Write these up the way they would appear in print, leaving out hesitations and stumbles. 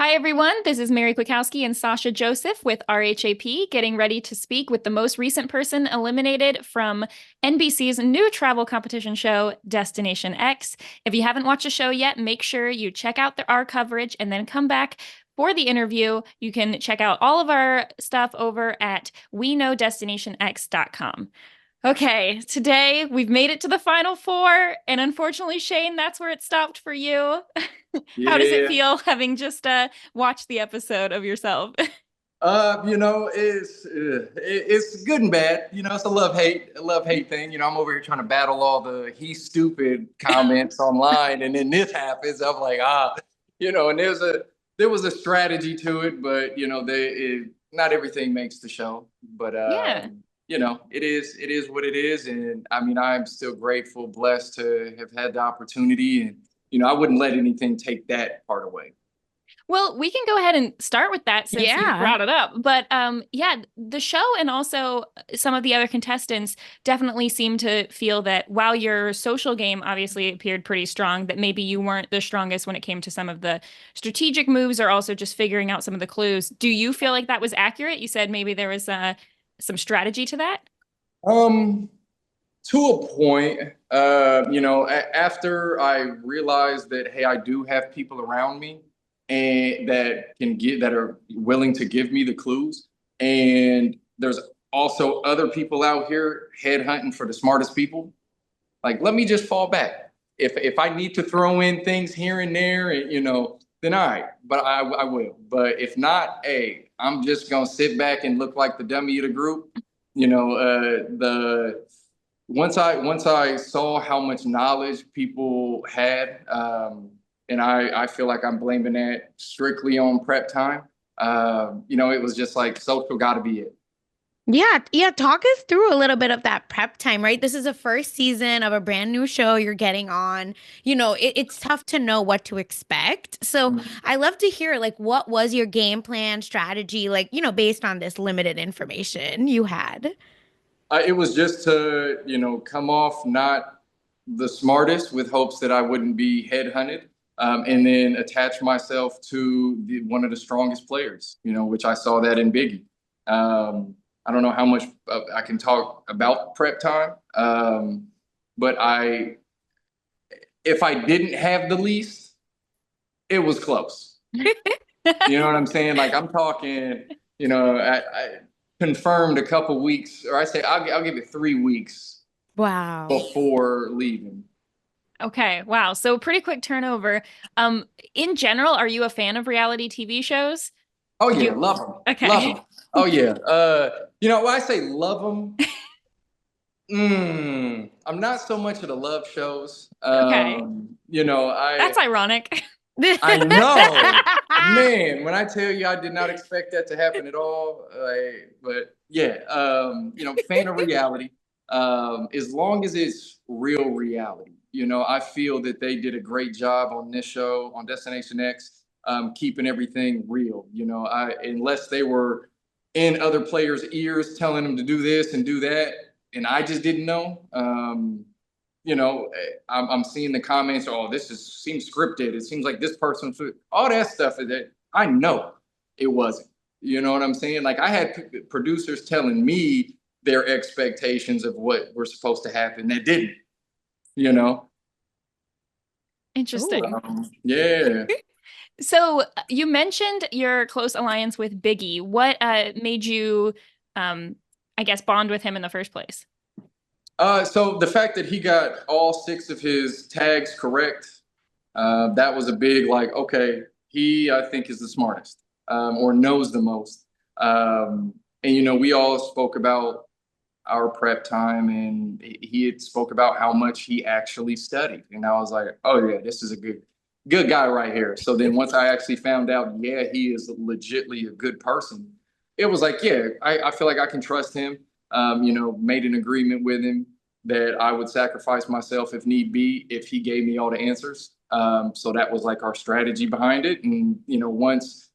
Hi, everyone. This is Mary Kwiatkowski and Sasha Joseph with RHAP, getting ready to speak with the most recent person eliminated from NBC's new travel competition show, Destination X. If you haven't watched the show yet, make sure you check out our coverage and then come back for the interview. You can check out all of our stuff over at weknowdestinationx.com. Okay, today we've made it to the final four, and unfortunately, Shane, that's where it stopped for you. How does it Yeah. feel having just watched the episode of yourself? It's good and bad. It's a love hate thing. I'm over here trying to battle all the he's stupid comments online, and then this happens. I'm like, and there was a strategy to it, but not everything makes the show. But Yeah. it is what it is, and I mean, I'm still grateful, blessed to have had the opportunity, and I wouldn't let anything take that part away. Well, we can go ahead and start with that since you Yeah. brought it up. But yeah, the show and also some of the other contestants definitely seem to feel that while your social game obviously appeared pretty strong, that maybe you weren't the strongest when it came to some of the strategic moves or also just figuring out some of the clues. Do you feel like that was accurate? You said maybe there was some strategy to that. Um, to a point, after I realized that, hey, I do have people around me and that are willing to give me the clues, and there's also other people out here headhunting for the smartest people. Like, let me just fall back. If I need to throw in things here and there, and then all right, but I will. But if not, hey, I'm just gonna sit back and look like the dummy of the group. The once I saw how much knowledge people had, and I feel like I'm blaming that strictly on prep time. It was just like social got to be it. Yeah. Talk us through a little bit of that prep time, right? This is the first season of a brand new show you're getting on. It's tough to know what to expect. So I love to hear, like, what was your game plan strategy, like, based on this limited information you had? It was just to come off not the smartest with hopes that I wouldn't be headhunted, and then attach myself to one of the strongest players. Which I saw that in Biggie. I don't know how much I can talk about prep time, but if I didn't have the least, it was close. You know what I'm saying? Like, I'm talking, I confirmed a couple weeks, or I say I'll give it 3 weeks Wow. before leaving. Okay, wow. So pretty quick turnover. In general, are you a fan of reality TV shows? Oh Did yeah, you? love them, love Okay. them. Oh yeah. When I say love them, I'm not so much of the love shows. Okay. I That's ironic. I know, man. When I tell you, I did not expect that to happen at all. But yeah, fan of reality. As long as it's real reality, I feel that they did a great job on this show on Destination X, keeping everything real. Unless they were in other players' ears telling them to do this and do that, and I just didn't know. I'm seeing the comments. Oh, seems scripted. It seems like this person, all that stuff that I know it wasn't. You know what I'm saying? Like, I had producers telling me their expectations of what were supposed to happen that didn't. You know? Interesting. Yeah. So you mentioned your close alliance with Biggie. What made you, I guess, bond with him in the first place? So the fact that he got all six of his tags correct, that was a big, like, okay, he, I think, is the smartest, or knows the most. And we all spoke about our prep time, and he had spoke about how much he actually studied, and I was like, oh yeah, this is a good guy right here. So then once I actually found out, yeah, he is legitly a good person, it was like, yeah, I feel like I can trust him. Made an agreement with him that I would sacrifice myself if need be if he gave me all the answers. So that was like our strategy behind it. And once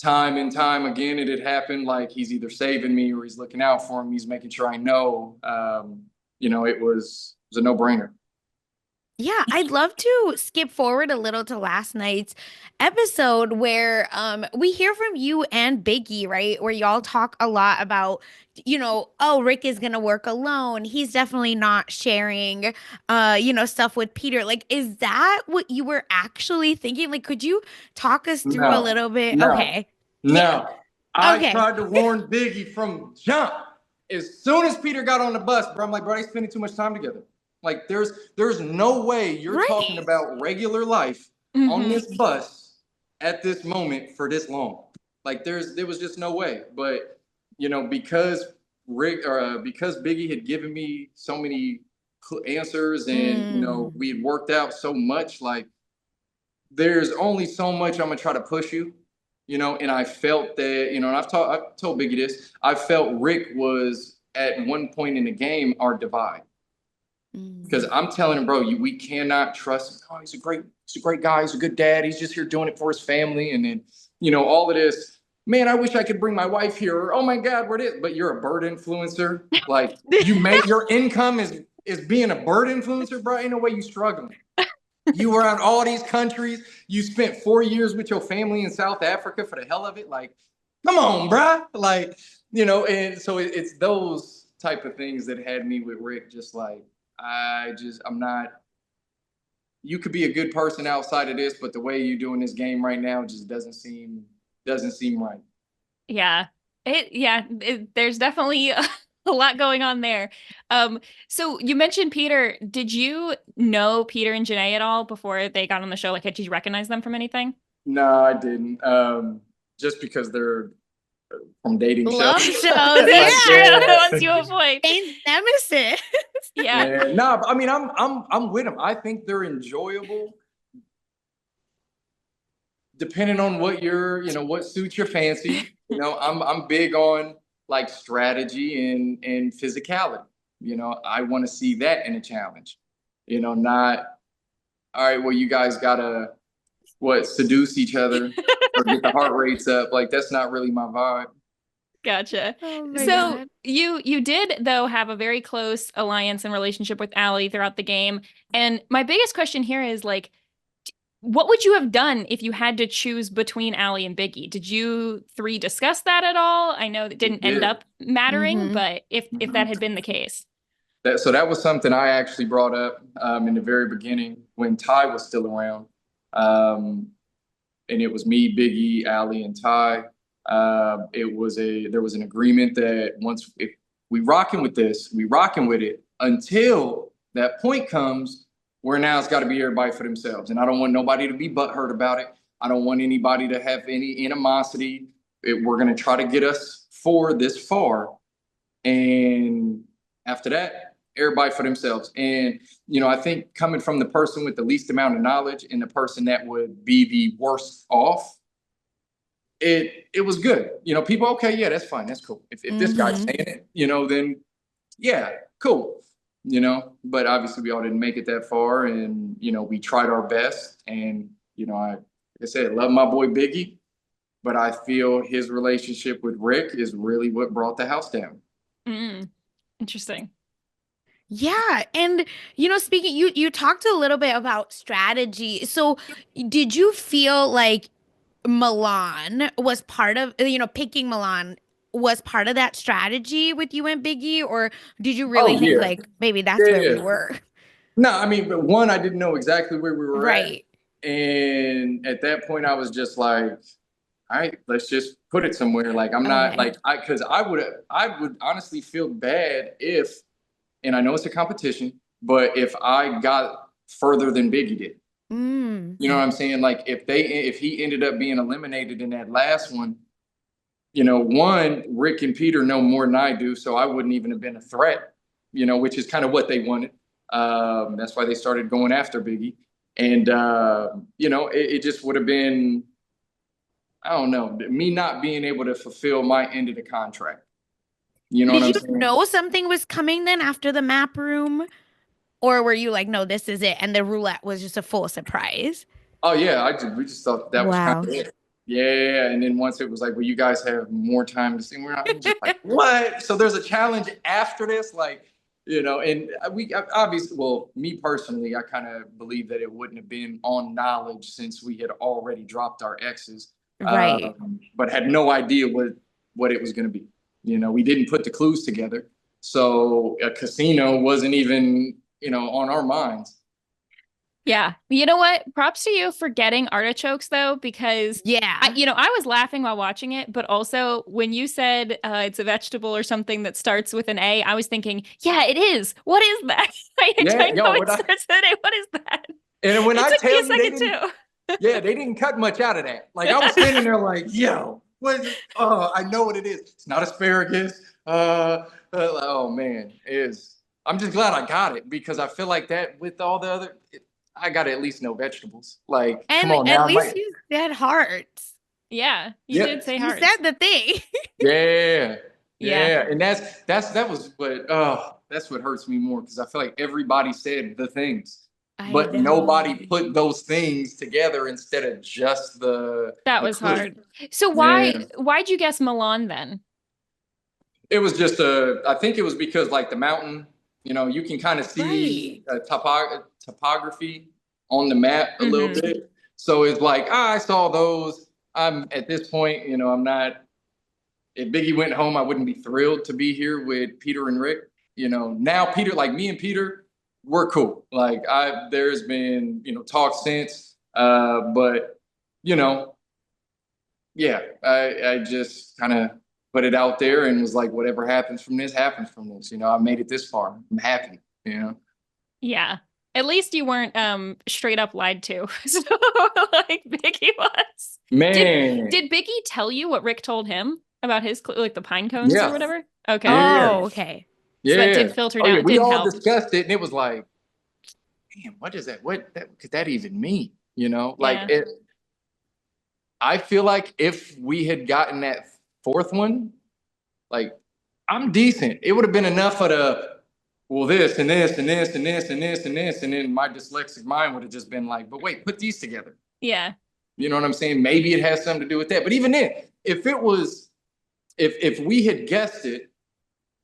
time and time again it had happened, like, he's either saving me or he's looking out for me, he's making sure I know. It was a no-brainer. Yeah, I'd love to skip forward a little to last night's episode where we hear from you and Biggie, right? Where y'all talk a lot about, oh, Rick is gonna work alone. He's definitely not sharing stuff with Peter. Like, is that what you were actually thinking? Like, could you talk us through a No, little bit? no, Okay. Yeah, no. I okay. tried to warn Biggie from jump. As soon as Peter got on the bus, bro, I'm like, bro, they spending too much time together. Like, there's no way you're talking Right. about regular life on Hmm. this bus at this moment for this long. Like, there was just no way. But because because Biggie had given me so many answers, and Mm. we had worked out so much, like there's only so much I'm gonna try to push you, and I felt that, and I've told Biggie this, I felt Rick was at one point in the game our divide. Because Mm. I'm telling him, bro, we cannot trust him. Oh, he's a great guy, he's a good dad, he's just here doing it for his family. And then, all of this, man, I wish I could bring my wife here, or oh my God, what is, but you're a bird influencer. Like you make your income is being a bird influencer, bro. Ain't no way you struggling. You were in all these countries. You spent 4 years with your family in South Africa for the hell of it. Like, come on, bruh. Like, and so it's those type of things that had me with Rick. Just like, I'm not. You could be a good person outside of this, but the way you doing this game right now just doesn't seem right. Yeah. There's definitely a lot going on there. So you mentioned Peter. Did you know Peter and Janae at all before they got on the show? Like, did you recognize them from anything? No, I didn't. Just because they're from dating shows. Love shows. Like, It's true. Yeah. Once you avoid. Shane's nemesis. Yeah. yeah, no, I mean, I'm with them. I think they're enjoyable, depending on what suits your fancy. I'm big on like strategy and physicality. I want to see that in a challenge. Not all right. Well, you guys gotta seduce each other or get the heart rates up. Like that's not really my vibe. Gotcha. Oh my So God. you did though have a very close alliance and relationship with Allie throughout the game. And my biggest question here is like, what would you have done if you had to choose between Allie and Biggie? Did you three discuss that at all? I know that We didn't end did. up mattering, Mm-hmm. but if that had been the case. So that was something I actually brought up in the very beginning when Ty was still around. Um, and it was me, Biggie, Allie, and Ty. There was an agreement that once if we rocking with this, we rocking with it until that point comes where now it's got to be everybody for themselves. And I don't want nobody to be butthurt about it. I don't want anybody to have any animosity. We're gonna try to get us for this far, and after that, everybody for themselves. And I think coming from the person with the least amount of knowledge and the person that would be the worst off, it was good. People, okay, yeah, that's fine, that's cool. If this guy's Mm-hmm. saying it, then yeah, cool. But obviously we all didn't make it that far, and we tried our best. And like I said, love my boy Biggie, but I feel his relationship with Rick is really what brought the house down. Mm, interesting. Yeah, and speaking, you talked a little bit about strategy. So, did you feel like Milan was part of, picking Milan was part of that strategy with you and Biggie, or did you Oh really think yeah, like maybe that's yeah, where we yeah. were? No, I mean, but one, I didn't know exactly where we were at. Right. And at that point, I was just like, all right, let's just put it somewhere. Like, I'm not Okay. like, because I would honestly feel bad if, and I know it's a competition, but if I got further than Biggie did. Mm. You know what I'm saying? Like, if he ended up being eliminated in that last one, one, Rick and Peter know more than I do, so I wouldn't even have been a threat, which is kind of what they wanted. That's why they started going after Biggie. And, it just would have been, I don't know, me not being able to fulfill my end of the contract. You know what Did I'm you saying? know something was coming then after the map room? Or were you like, no, this is it, and the roulette was just a full surprise? Oh, yeah, we just thought that was kind Wow. of it. Yeah, and then once it was like, well, you guys have more time to see. I'm just like, what? So there's a challenge after this? Like, and obviously, well, me personally, I kind of believe that it wouldn't have been on knowledge since we had already dropped our X's, Right. but had no idea what it was going to be. We didn't put the clues together. So a casino wasn't even, on our minds. Yeah. You know what? Props to you for getting artichokes though, because Yeah. I was laughing while watching it, but also when you said it's a vegetable or something that starts with an A, I was thinking, yeah, it is. What is that? I know it starts with an A. What is that? And when It I took me tell a you, second too. yeah, they didn't cut much out of that. Like I was standing there like, yo, what is it? Oh, I know what it is. It's not asparagus. Oh man, it is. I'm just glad I got it because I feel like that with all the other, I got to at least know vegetables. Like, come And on at now. least you said hearts. Yeah, you did say You hearts. said the thing. Yeah. Yeah. And that was that's what hurts me more because I feel like everybody said the things. But nobody put those things together instead of just That the was clue. hard. So Yeah. why'd you guess Milan then? It was just I think it was because like the mountain, you can kind of see topography on the map a little bit. So it's like, I saw those. I'm at this point, I'm not, if Biggie went home, I wouldn't be thrilled to be here with Peter and Rick. Now Peter, like me and Peter, we're cool. Like there's been, talk since, but yeah, I just kind of put it out there and was like, whatever happens from this, happens from this. I made it this far. I'm happy, Yeah. At least you weren't straight up lied to. So like Biggie was. Man. Did Biggie tell you what Rick told him about his like the pine cones or whatever? Okay. Oh, okay. So that did filter down. Yeah, we Didn't all help. discussed it, and it was like, damn, what does that? What could that even mean? Like Yeah. I feel like if we had gotten that fourth one, like I'm decent. It would have been enough of this and this and this and this and this and this, and then my dyslexic mind would have just been like, but wait, put these together. Yeah. You know what I'm saying? Maybe it has something to do with that. But even then, if it was, if we had guessed it,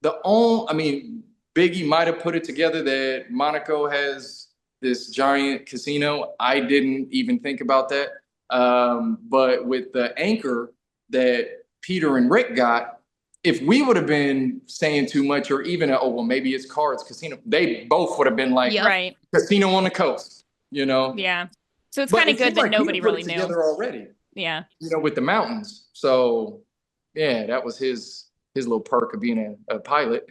Biggie might have put it together that Monaco has this giant casino. I didn't even think about that. But with the anchor that Peter and Rick got, if we would have been saying too much or even, maybe it's cards, casino, they both would have been like, right, casino on the coast, Yeah. So it's kind of good that nobody really knew. Together already. Yeah. With the mountains. So yeah, that was his little perk of being a pilot.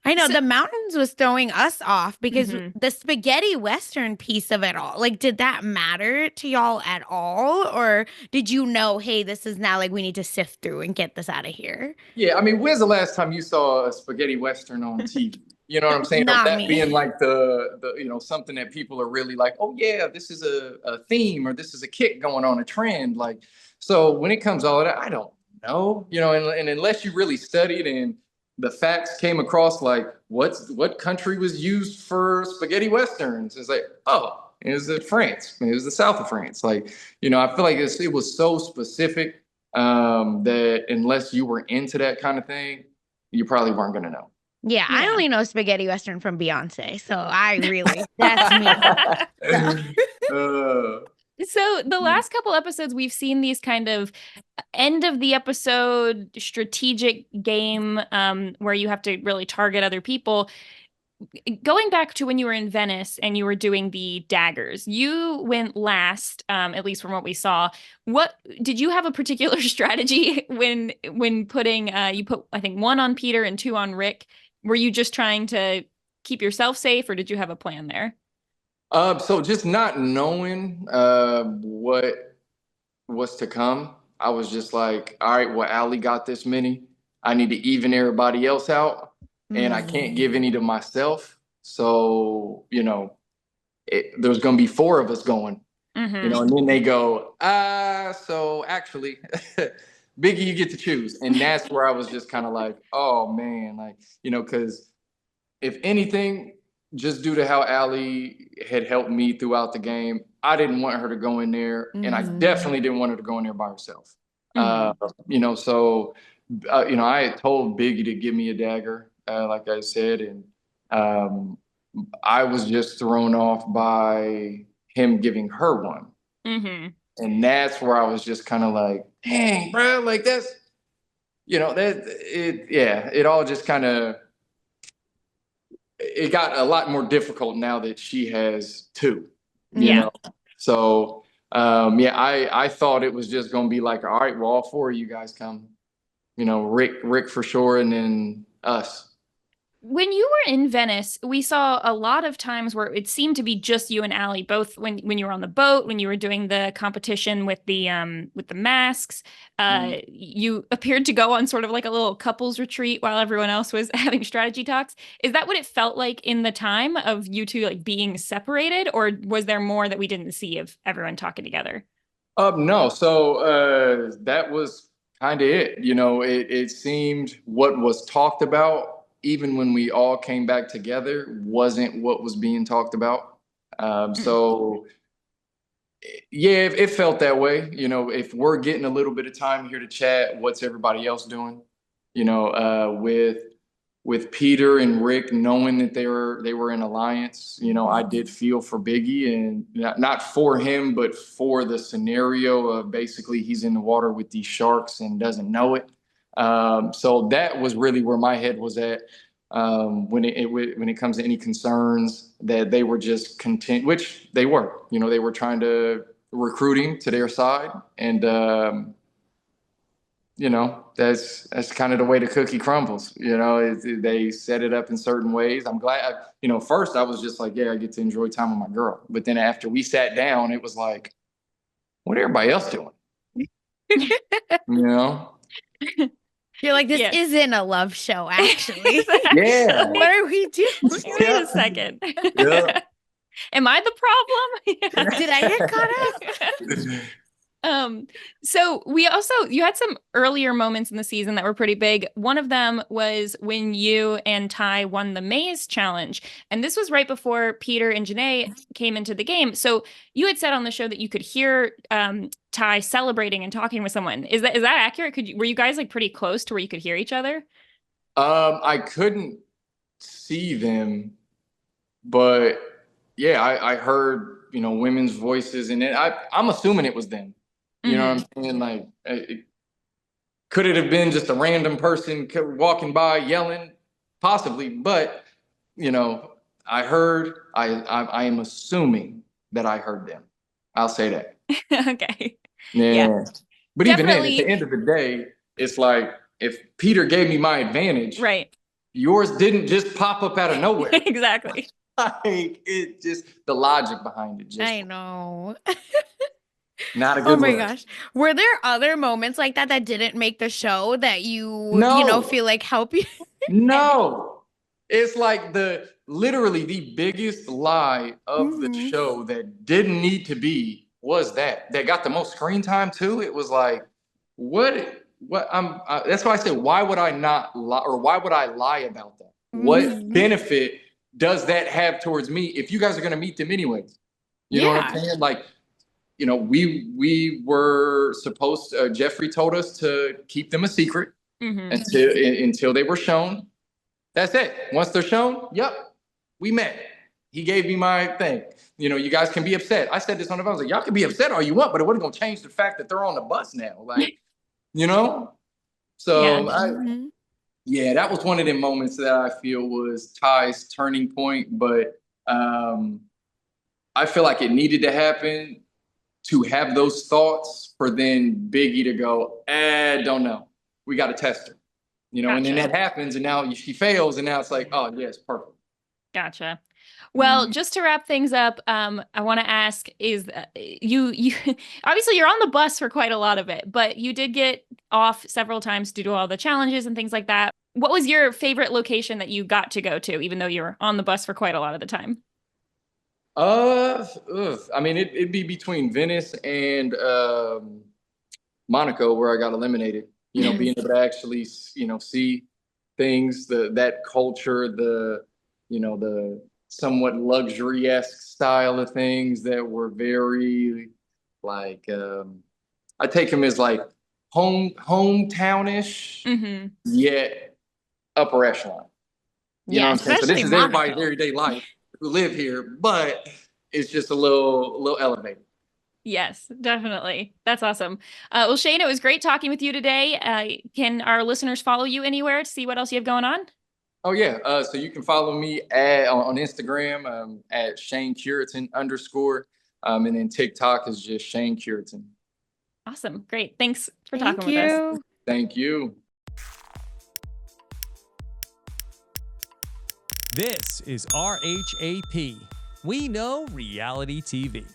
I know the mountains was throwing us off because the spaghetti Western piece of it all, like, did that matter to y'all at all? Or did you know, hey, this is now like we need to sift through and get this out of here? Yeah, when's the last time you saw a spaghetti Western on TV? You know what I'm saying? Not that me. Being like the something that people are really like, oh yeah, this is a theme or this is a kick going on, a trend. Like, so when it comes all of that, I don't know, and unless you really studied and the facts came across, like what country was used for spaghetti Westerns? It's like, oh, it was France. It was the south of France. Like, I feel like it was so specific that unless you were into that kind of thing, you probably weren't going to know. Yeah, I only know spaghetti Western from Beyonce, so I really, that's me. So the last couple episodes, we've seen these kind of end of the episode strategic game where you have to really target other people. Going back to when you were in Venice and you were doing the daggers, you went last, at least from what we saw. What did you have a particular strategy when putting you put, I think, 1 on Peter and 2 on Rick? Were you just trying to keep yourself safe, or did you have a plan there? So just not knowing what was to come, I was just like, all right, well, Allie got this many. I need to even everybody else out, and I can't give any to myself. So, there's going to be 4 of us going, and then they go, so actually, Biggie, you get to choose. And that's where I was just kind of like, oh man, like, because if anything, just due to how Allie had helped me throughout the game, I didn't want her to go in there, and I definitely didn't want her to go in there by herself. So I had told Biggie to give me a dagger. like I said, and I was just thrown off by him giving her one. Mm-hmm. And that's where I was just kind of like, dang, bro, like that's, it all just kind of, it got a lot more difficult now that she has two, you Yeah. know? So, I thought it was just going to be like, all right, well, all four of you guys come, Rick for sure. And then us. When you were in Venice, we saw a lot of times where it seemed to be just you and Allie, both when you were on the boat, when you were doing the competition with the masks. You appeared to go on sort of like a little couples retreat while everyone else was having strategy talks. Is that what it felt like in the time of you two like being separated, or was there more that we didn't see of everyone talking together? No, so that was kind of it. It seemed what was talked about, even when we all came back together, wasn't what was being talked about. So yeah, it felt that way. If we're getting a little bit of time here to chat, what's everybody else doing? With Peter and Rick knowing that they were in alliance, I did feel for Biggie, and not for him, but for the scenario of basically he's in the water with these sharks and doesn't know it. So that was really where my head was at. When it comes to any concerns that they were just content, which they were, they were trying to recruiting to their side, and that's kind of the way the cookie crumbles. They set it up in certain ways. I'm glad. First I was just like, yeah, I get to enjoy time with my girl, but then after we sat down, it was like, what everybody else doing? you know. You're like, this Yeah. isn't a love show, actually. Yeah. What are we doing? Wait a second. Yeah. Am I the problem? Did I get caught up? So you had some earlier moments in the season that were pretty big. One of them was when you and Ty won the maze challenge. And this was right before Peter and Janae came into the game. So you had said on the show that you could hear Ty celebrating and talking with someone. Is that accurate? Were you guys like pretty close to where you could hear each other? I couldn't see them, but yeah, I heard, women's voices, and I'm assuming it was them. You know what I'm saying? Like, could it have been just a random person walking by yelling? Possibly, but I am assuming that I heard them. I'll say that. Okay. Yeah. But Definitely. Even then, at the end of the day, it's like, if Peter gave me my advantage, right, yours didn't just pop up out of nowhere. Exactly. Like, it just, the logic behind it. I know. Not a good Oh my look. gosh. Were there other moments like that didn't make the show that you No. feel like help you? No. It's like literally the biggest lie of the show that didn't need to be was that got the most screen time too. It was like, that's why I said, why would I not lie, or why would I lie about that? What benefit does that have towards me if you guys are going to meet them anyways? You know what I'm saying? Like, we were supposed to, Jeffrey told us to keep them a secret until they were shown. That's it. Once they're shown, yep, we met. He gave me my thing. You guys can be upset. I said this on the phone. I was like, y'all can be upset all you want, but it wasn't going to change the fact that they're on the bus now. Like, So that was one of the moments that I feel was Ty's turning point. But I feel like it needed to happen to have those thoughts for then Biggie to go, don't know. We got to test her. Gotcha. And then that happens, and now she fails, and now it's like, oh, yes, perfect. Gotcha. Well, just to wrap things up, I want to ask: is you obviously you're on the bus for quite a lot of it, but you did get off several times due to all the challenges and things like that. What was your favorite location that you got to go to, even though you were on the bus for quite a lot of the time? I mean, it'd be between Venice and Monaco, where I got eliminated. Being able to actually, see things, that culture, the somewhat luxury-esque style of things that were very, like, I take them as like hometownish, yet upper echelon. You know Yeah, what I'm saying? So this especially is everybody's Monaco. everyday life who live here, but it's just a little elevated. Yes, definitely. That's awesome. Well, Shane, it was great talking with you today. Can our listeners follow you anywhere to see what else you have going on? Oh yeah. So you can follow me on Instagram at Shane Curitan _. And then TikTok is just Shane Curitan. Awesome. Great. Thanks for talking Thank with us. you. Thank you. This is RHAP. We know reality TV.